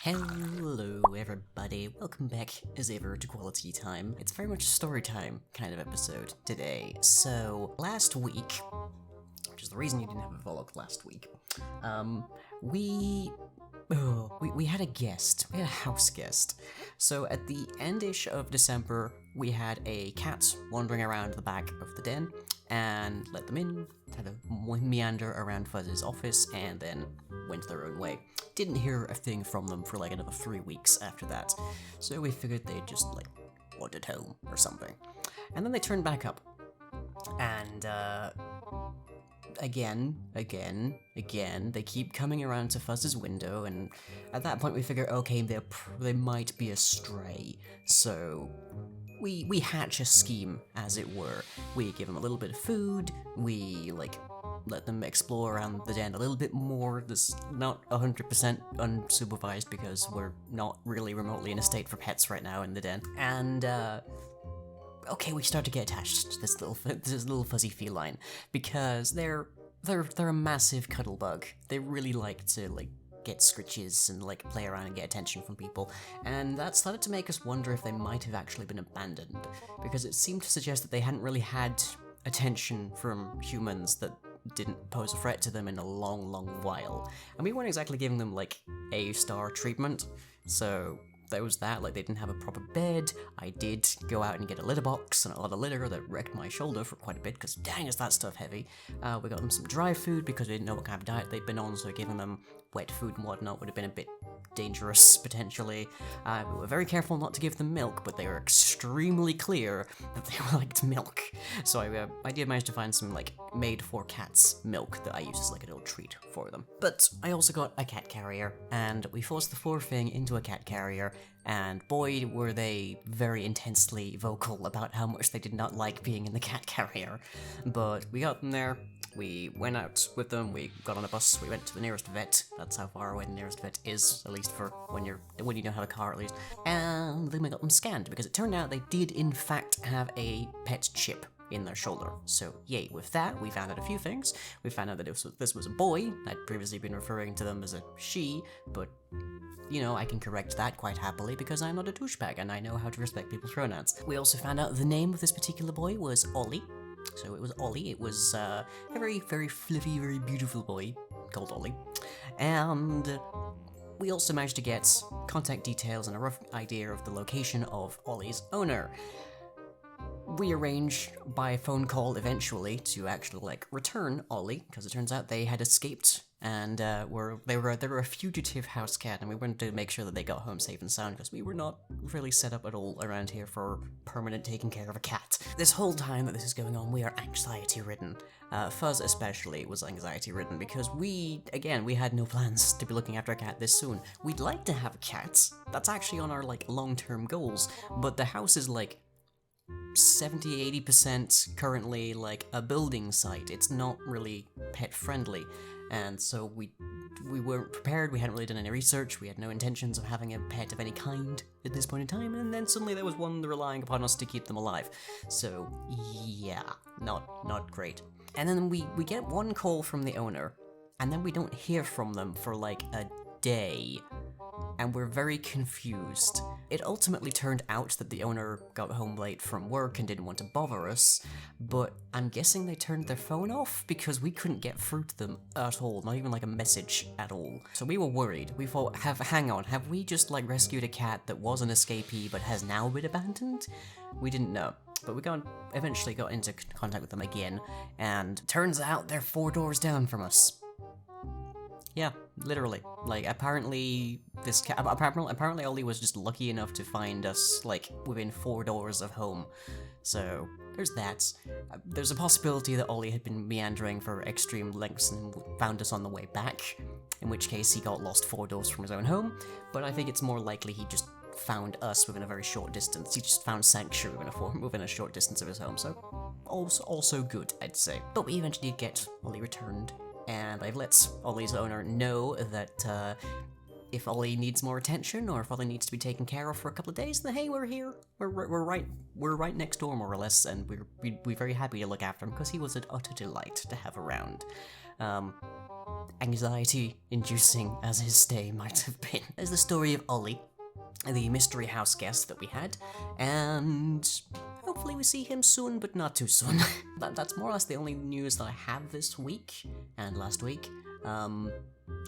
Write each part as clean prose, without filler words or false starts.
Hello everybody, welcome back as ever to Quali-Tea time. It's very much a story time kind of episode today. So, last week, which is the reason you didn't have a vlog last week, we had a guest, we had a house guest. So at the endish of December, we had a cat wandering around the back of the den, and let them in, had a meander around Fuzz's office, and then went their own way. Didn't hear a thing from them for like another 3 weeks after that, so we figured they'd just like wandered home or something. And then they turned back up, and again, they keep coming around to Fuzz's window, and at that point we figure, okay, they might be astray, so we hatch a scheme, as it were. We give them a little bit of food, we, like, let them explore around the den a little bit more. This not 100% unsupervised because we're not really remotely in a state for pets right now in the den. And, okay, we start to get attached to this little fuzzy feline because they're a massive cuddle bug. They really like to, like, get scritches and, like, play around and get attention from people, and that started to make us wonder if they might have actually been abandoned, because it seemed to suggest that they hadn't really had attention from humans that didn't pose a threat to them in a long while. And we weren't exactly giving them, like, A-star treatment, so there was that. Like, they didn't have a proper bed. I did go out and get a litter box and a lot of litter that wrecked my shoulder for quite a bit, because dang is that stuff heavy. We got them some dry food because we didn't know what kind of diet they'd been on, so giving them wet food and whatnot would have been a bit dangerous, potentially. We were very careful not to give them milk, but they were extremely clear that they liked milk. So I did manage to find some, like, made-for-cats milk that I use as, like, a little treat for them. But I also got a cat carrier, and we forced the poor thing into a cat carrier, and boy, were they very intensely vocal about how much they did not like being in the cat carrier. But we got them there, we went out with them, we got on a bus, we went to the nearest vet. That's how far away the nearest vet is, at least for when you don't have a car, at least. And then we got them scanned, because it turned out they did in fact have a pet chip in their shoulder. So yay, with that, we found out a few things. We found out that this was a boy. I'd previously been referring to them as a she, but you know, I can correct that quite happily because I'm not a douchebag and I know how to respect people's pronouns. We also found out the name of this particular boy was Ollie. So it was Ollie. It was a very fluffy, very beautiful boy called Ollie. And we also managed to get contact details and a rough idea of the location of Ollie's owner. We arranged by phone call eventually to actually, like, return Ollie, because it turns out they had escaped and they were a fugitive house cat, and we wanted to make sure that they got home safe and sound, because we were not really set up at all around here for permanent taking care of a cat. This whole time that this is going on, we are anxiety-ridden. Fuzz especially was anxiety-ridden, because we had no plans to be looking after a cat this soon. We'd like to have a cat. That's actually on our, like, long-term goals, but the house is, like, 70-80% currently, like, a building site. It's not really pet-friendly, and so we weren't prepared, we hadn't really done any research, we had no intentions of having a pet of any kind at this point in time, and then suddenly there was one relying upon us to keep them alive. So, yeah, not great. And then we get one call from the owner, and then we don't hear from them for, like, a day. And we're very confused. It ultimately turned out that the owner got home late from work and didn't want to bother us, but I'm guessing they turned their phone off because we couldn't get through to them at all, not even like a message at all. So we were worried. We thought, hang on, have we just, like, rescued a cat that was an escapee but has now been abandoned? We didn't know. But we eventually got into contact with them again, and turns out they're 4 doors down from us. Yeah, literally. Like, apparently Ollie was just lucky enough to find us, like, within 4 doors of home. So, there's that. There's a possibility that Ollie had been meandering for extreme lengths and found us on the way back, in which case he got lost 4 doors from his own home, but I think it's more likely he just found us within a very short distance. He just found sanctuary within a short distance of his home, so also good, I'd say. But we eventually did get Ollie returned, and I've let Ollie's owner know that if Ollie needs more attention, or if Ollie needs to be taken care of for a couple of days, then hey, we're here. We're right next door, more or less, and we're very happy to look after him, because he was an utter delight to have around. anxiety-inducing as his stay might have been. There's the story of Ollie, the mystery house guest that we had, and hopefully we see him soon, but not too soon. That's more or less the only news that I have this week, and last week.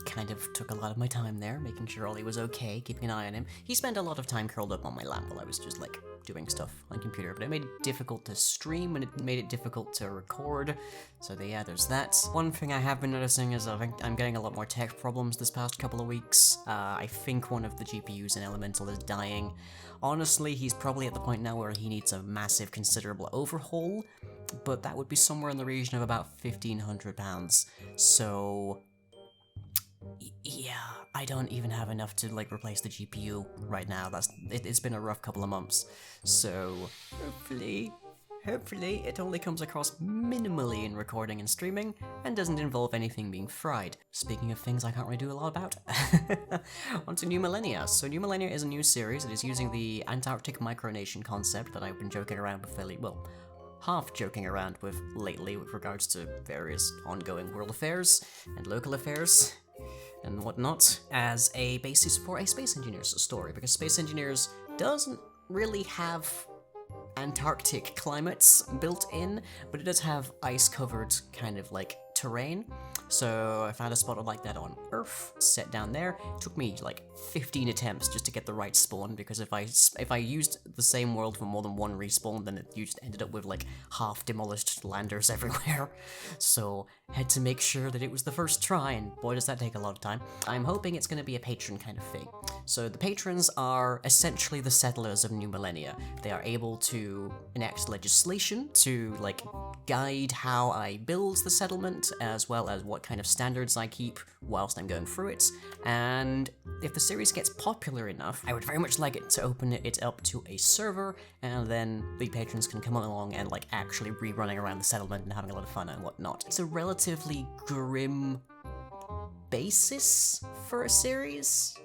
Kind of took a lot of my time there, making sure Ollie was okay, keeping an eye on him. He spent a lot of time curled up on my lap while I was just, like, doing stuff on computer, but it made it difficult to stream, and it made it difficult to record, so yeah, there's that. One thing I have been noticing is I'm getting a lot more tech problems this past couple of weeks. I think one of the GPUs in Elemental is dying. Honestly, he's probably at the point now where he needs a massive, considerable overhaul, but that would be somewhere in the region of about £1,500, so yeah, I don't even have enough to, like, replace the GPU right now. It's been a rough couple of months, so hopefully it only comes across minimally in recording and streaming, and doesn't involve anything being fried. Speaking of things I can't really do a lot about, on to New Millennia. So New Millennia is a new series. It is using the Antarctic micronation concept that I've been joking around with half joking around with lately with regards to various ongoing world affairs and local affairs and whatnot, as a basis for a Space Engineers story, because Space Engineers doesn't really have Antarctic climates built in, but it does have ice-covered kind of like terrain. So I found a spot like that on Earth, set down there. It took me like 15 attempts just to get the right spawn, because if I used the same world for more than one respawn, then it just ended up with like half demolished landers everywhere. So had to make sure that it was the first try, and boy does that take a lot of time. I'm hoping it's going to be a patron kind of thing. So the patrons are essentially the settlers of New Millennia. They are able to enact legislation to like guide how I build the settlement, as well as what kind of standards I keep whilst I'm going through it. And if the series gets popular enough, I would very much like it to open it up to a server, and then the patrons can come along and like actually rerunning around the settlement and having a lot of fun and whatnot. It's a relatively grim basis for a series,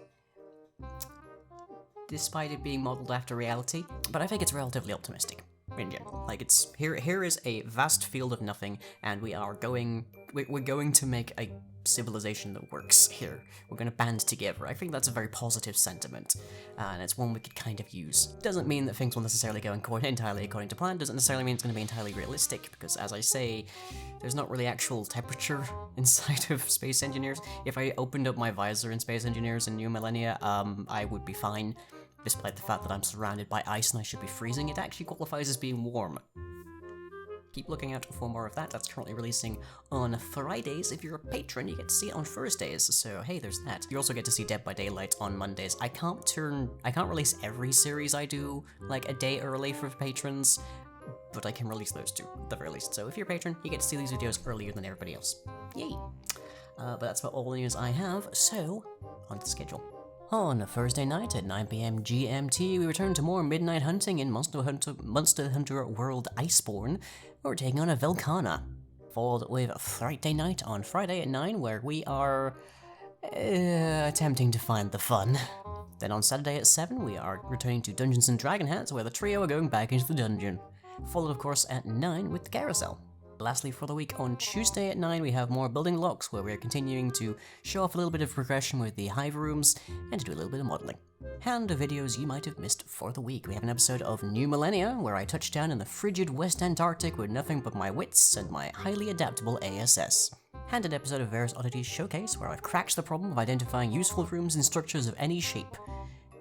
despite it being modeled after reality, but I think it's relatively optimistic in general. Like, it's here is a vast field of nothing, and we're going to make a civilization that works here. We're going to band together. I think that's a very positive sentiment, and it's one we could kind of use. Doesn't mean that things will necessarily go entirely according to plan, doesn't necessarily mean it's going to be entirely realistic, because as I say, there's not really actual temperature inside of Space Engineers. If I opened up my visor in Space Engineers in New Millennia, I would be fine, despite the fact that I'm surrounded by ice and I should be freezing. It actually qualifies as being warm. Keep looking out for more of that. That's currently releasing on Fridays. If you're a patron, you get to see it on Thursdays, so hey, there's that. You also get to see Dead by Daylight on Mondays. I can't release every series I do, like, a day early for patrons, but I can release those two, at the very least. So if you're a patron, you get to see these videos earlier than everybody else. Yay! But that's about all the news I have, so on to the schedule. On a Thursday night at 9 PM GMT, we return to more midnight hunting in Monster Hunter World Iceborne. We're taking on a Velkhana, followed with Friday night on Friday at 9, where we are attempting to find the fun. Then on Saturday at 7, we are returning to Dungeons & Dragonheads, where the trio are going back into the dungeon. Followed, of course, at 9 with the Carousel. Lastly, for the week, on Tuesday at 9, we have more building blocks, where we are continuing to show off a little bit of progression with the hive rooms, and to do a little bit of modeling. And the videos you might have missed for the week. We have an episode of New Millennia, where I touch down in the frigid West Antarctic with nothing but my wits and my highly adaptable ASS. And an episode of Various Oddities Showcase, where I've cracked the problem of identifying useful rooms and structures of any shape.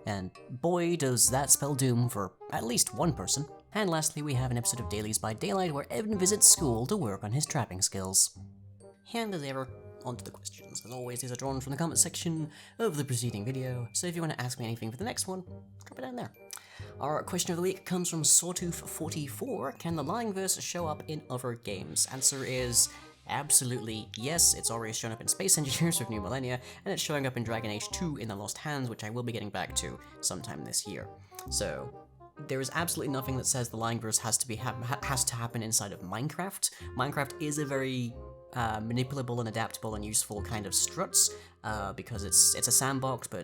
And boy, does that spell doom for at least one person. And lastly, we have an episode of Dailies by Daylight, where Evan visits school to work on his trapping skills. And as ever, on to the questions. As always, these are drawn from the comment section of the preceding video, so if you want to ask me anything for the next one, drop it down there. Our question of the week comes from Sawtooth44. Can the Lying Verse show up in other games? Answer is absolutely yes. It's already shown up in Space Engineers with New Millennia, and it's showing up in Dragon Age 2 in the Lost Hands, which I will be getting back to sometime this year. So there is absolutely nothing that says the Lying Verse has to happen inside of Minecraft. Minecraft is a very manipulable and adaptable and useful kind of struts, because it's a sandbox, but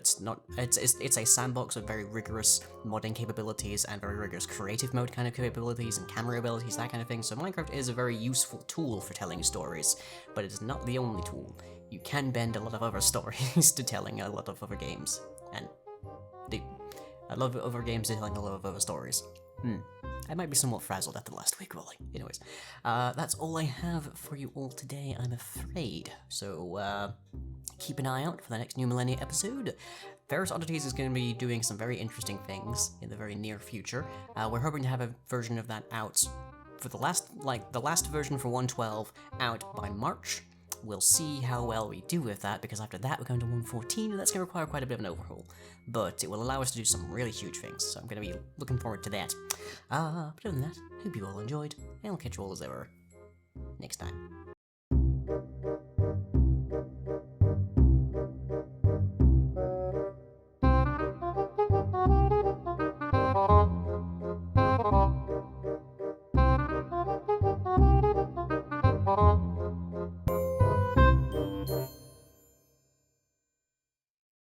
it's a sandbox with very rigorous modding capabilities and very rigorous creative mode kind of capabilities and camera abilities, that kind of thing. So Minecraft is a very useful tool for telling stories, but it is not the only tool. you can bend a lot of other stories to telling a lot of other games. And I love other games telling a lot of other stories. I might be somewhat frazzled after last week, Wally. Anyways, that's all I have for you all today, I'm afraid. So, keep an eye out for the next New Millennia episode. Ferris Oddities is going to be doing some very interesting things in the very near future. We're hoping to have a version of that out for the last version for 1.12 out by March. We'll see how well we do with that, because after that we're going to 1.14, and that's going to require quite a bit of an overhaul. But it will allow us to do some really huge things, so I'm going to be looking forward to that. But other than that, hope you all enjoyed, and I'll catch you all as ever next time.